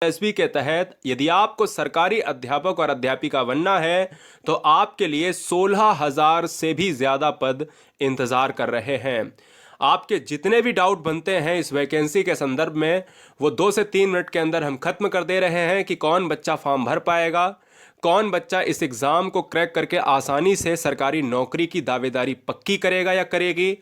SB के तहत यदि आपको सरकारी अध्यापक और अध्यापिका बनना है तो आपके लिए 16,000 से भी ज़्यादा पद इंतज़ार कर रहे हैं। आपके जितने भी डाउट बनते हैं इस वैकेंसी के संदर्भ में वो 2 से 3 मिनट के अंदर हम खत्म कर दे रहे हैं कि कौन बच्चा फॉर्म भर पाएगा, कौन बच्चा इस एग्ज़ाम को क्रैक करके आसानी से सरकारी नौकरी की दावेदारी पक्की करेगा या करेगी,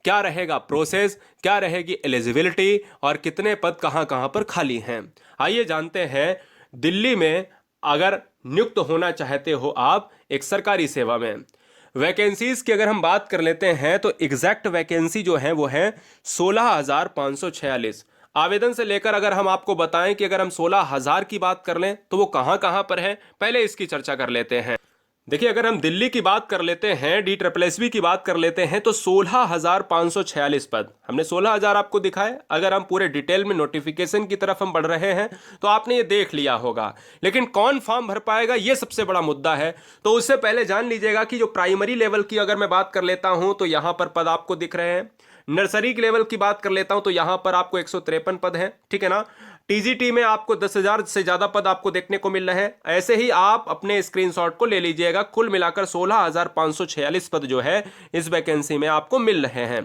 क्या रहेगा प्रोसेस, क्या रहेगी एलिजिबिलिटी और कितने पद कहां कहां पर खाली हैं। आइए जानते हैं, दिल्ली में अगर नियुक्त होना चाहते हो आप एक सरकारी सेवा में, वैकेंसीज की अगर हम बात कर लेते हैं तो एग्जैक्ट वैकेंसी जो है वो है 16,546। आवेदन से लेकर अगर हम आपको बताएं कि अगर हम 16,000 की बात कर लें तो वो कहां कहां पर है, पहले इसकी चर्चा कर लेते हैं। देखिए, अगर हम दिल्ली की बात कर लेते हैं, DSSB की बात कर लेते हैं तो 16,546 पद, हमने 16,000 आपको दिखाए। अगर हम पूरे डिटेल में नोटिफिकेशन की तरफ हम बढ़ रहे हैं तो आपने ये देख लिया होगा, लेकिन कौन फॉर्म भर पाएगा ये सबसे बड़ा मुद्दा है। तो उससे पहले जान लीजिएगा कि जो प्राइमरी लेवल की अगर मैं बात कर लेता हूं तो यहां पर पद आपको दिख रहे हैं। नर्सरी के लेवल की बात कर लेता हूं तो यहां पर आपको 153 पद हैं, ठीक है ना। टीजीटी में आपको 10,000 से ज्यादा पद आपको देखने को मिल रहे हैं। ऐसे ही आप अपने स्क्रीनशॉट को ले लीजिएगा, कुल मिलाकर 16,546 पद जो है इस वैकेंसी में आपको मिल रहे हैं।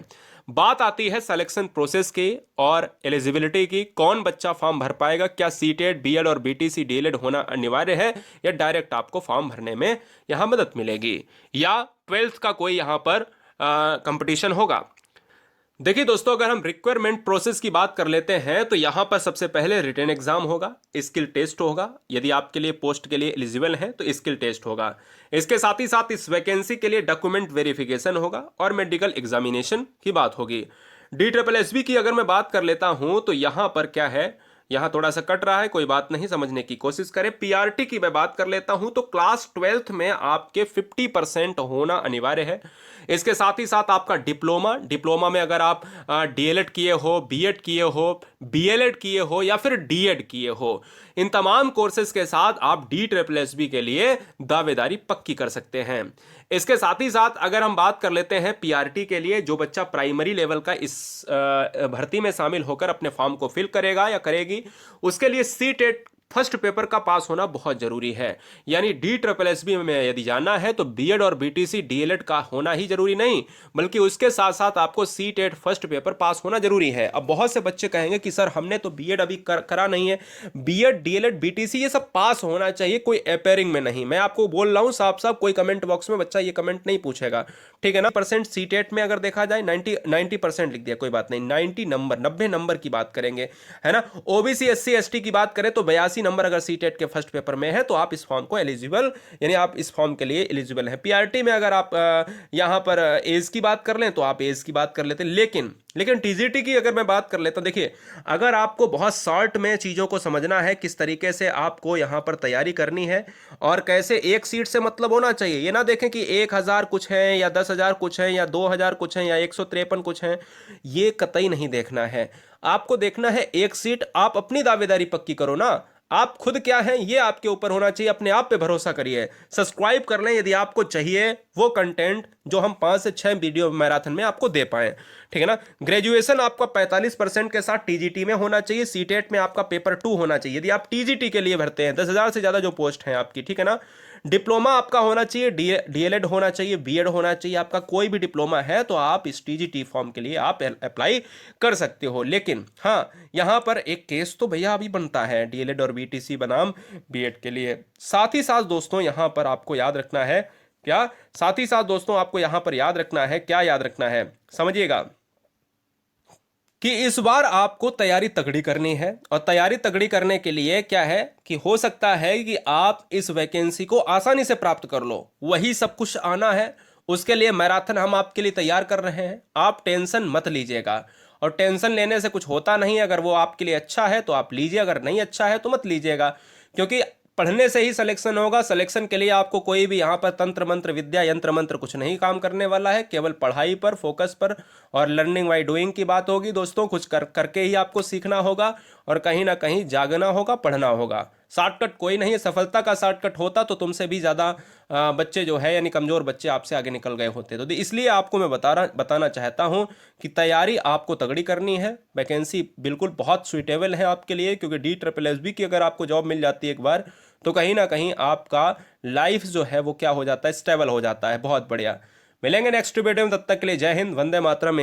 बात आती है सिलेक्शन प्रोसेस की और एलिजिबिलिटी की, कौन बच्चा फॉर्म भर पाएगा, क्या सीटेट, बीएड और बीटीसी डीएलएड होना अनिवार्य है या डायरेक्ट आपको फॉर्म भरने में यहां मदद मिलेगी, या 12th का कोई यहां पर कंपटीशन होगा। देखिए दोस्तों, अगर हम रिक्वायरमेंट प्रोसेस की बात कर लेते हैं तो यहां पर सबसे पहले रिटन एग्जाम होगा, स्किल टेस्ट होगा, यदि आपके लिए पोस्ट के लिए एलिजिबल हैं तो स्किल टेस्ट होगा। इसके साथ ही साथ इस वैकेंसी के लिए डॉक्यूमेंट वेरिफिकेशन होगा और मेडिकल एग्जामिनेशन की बात होगी। DSSB की अगर मैं बात कर लेता हूं तो यहां पर क्या है, यहां थोड़ा सा कट रहा है, कोई बात नहीं, समझने की कोशिश करें। पीआरटी की मैं बात कर लेता हूं तो क्लास 12th में आपके 50% होना अनिवार्य है। इसके साथ ही साथ आपका डिप्लोमा में अगर आप डीएलएड किए हो, बीएड किए हो, बीएलएड किए हो या फिर डीएड किए हो, इन तमाम कोर्सेज के साथ आप DSSB के लिए दावेदारी पक्की कर सकते हैं। इसके साथ ही साथ अगर हम बात कर लेते हैं पीआरटी के लिए, जो बच्चा प्राइमरी लेवल का इस भर्ती में शामिल होकर अपने फॉर्म को फिल करेगा या करेगी, उसके लिए सीटेट फर्स्ट पेपर का पास होना बहुत जरूरी है। यानी DSSB में यदि जाना है तो बीएड और बीटीसी डीएलएड का होना ही जरूरी नहीं, बल्कि उसके साथ साथ आपको सीटेट फर्स्ट पेपर पास होना जरूरी है। अब बहुत से बच्चे कहेंगे कि सर हमने तो बीएड अभी करा नहीं है, बीएड डीएलएड बीटीसी ये सब पास होना चाहिए, कोई अपेयरिंग में नहीं। मैं आपको बोल रहा हूं साफ साफ, कोई कमेंट बॉक्स में बच्चा ये कमेंट नहीं पूछेगा, ठीक है ना। परसेंट सीटेट में अगर देखा जाए 90% लिख दिया, कोई बात नहीं, 90 नंबर की बात करेंगे, है ना। ओबीसी एससी एसटी की बात करें तो 82 नंबर अगर सीटेट के फर्स्ट पेपर में है तो आप इस फॉर्म को एलिजिबल, यानी आप इस फॉर्म के लिए एलिजिबल है। पीआरटी में अगर आप यहां पर एज की बात कर लें तो आप एज की बात कर लेते हैं, लेकिन टीजीटी की अगर मैं बात कर लेता हूं, देखिए अगर आपको बहुत शॉर्ट में चीजों को समझना है, किस तरीके से आपको यहां पर तैयारी करनी है और कैसे एक सीट से मतलब होना चाहिए, ये ना देखें कि 1,000 कुछ है या 10,000 कुछ है या 2,000 कुछ है या 153 कुछ है, ये कतई नहीं देखना है। आपको देखना है एक सीट, आप अपनी दावेदारी पक्की करो ना, आप खुद क्या हैं ये आपके ऊपर होना चाहिए, अपने आप पे भरोसा करिए। सब्सक्राइब कर लें यदि आपको चाहिए वो कंटेंट जो हम 5 से 6 वीडियो मैराथन में आपको दे पाए, ठीक है ना। ग्रेजुएशन आपका 45% के साथ टीजीटी में होना चाहिए, सीटेट में आपका पेपर 2 होना चाहिए यदि आप टीजीटी के लिए भरते हैं, 10,000 से ज्यादा जो पोस्ट हैं आपकी, ठीक है ना। डिप्लोमा आपका होना चाहिए, डीएलएड होना चाहिए, बीएड होना चाहिए, आपका कोई भी डिप्लोमा है तो आप इस टीजीटी फॉर्म के लिए आप अप्लाई कर सकते हो। लेकिन हाँ, यहां पर एक केस तो भैया अभी बनता है डीएलएड और बीटीसी बनाम बीएड के लिए। साथ ही साथ दोस्तों यहां पर आपको याद रखना है क्या, साथ ही साथ दोस्तों आपको यहां पर याद रखना है, क्या याद रखना है, समझिएगा कि इस बार आपको तैयारी तगड़ी करनी है। और तैयारी तगड़ी करने के लिए क्या है कि हो सकता है कि आप इस वैकेंसी को आसानी से प्राप्त कर लो, वही सब कुछ आना है। उसके लिए मैराथन हम आपके लिए तैयार कर रहे हैं, आप टेंशन मत लीजिएगा। और टेंशन लेने से कुछ होता नहीं है, अगर वो आपके लिए अच्छा है तो आप लीजिए, अगर नहीं अच्छा है तो मत लीजिएगा, क्योंकि पढ़ने से ही सिलेक्शन होगा। सिलेक्शन के लिए आपको कोई भी यहाँ पर तंत्र मंत्र विद्या यंत्र मंत्र कुछ नहीं काम करने वाला है, केवल पढ़ाई पर फोकस पर और लर्निंग बाय डूइंग की बात होगी दोस्तों। कुछ करके ही आपको सीखना होगा और कहीं ना कहीं जागना होगा, पढ़ना होगा, शॉर्टकट कोई नहीं है। सफलता का शॉर्टकट होता तो तुमसे भी ज़्यादा बच्चे जो है यानी कमज़ोर बच्चे आपसे आगे निकल गए होते। तो इसलिए आपको मैं बताना चाहता हूँ कि तैयारी आपको तगड़ी करनी है। वैकेंसी बिल्कुल बहुत सुइटेबल है आपके लिए, क्योंकि DSSB की अगर आपको जॉब मिल जाती है एक बार, तो कहीं ना कहीं आपका लाइफ जो है वो क्या हो जाता है, स्टेबल हो जाता है। बहुत बढ़िया। मिलेंगे नेक्स्ट वीडियो में, तब तक के लिए जय हिंद, वंदे मातरम।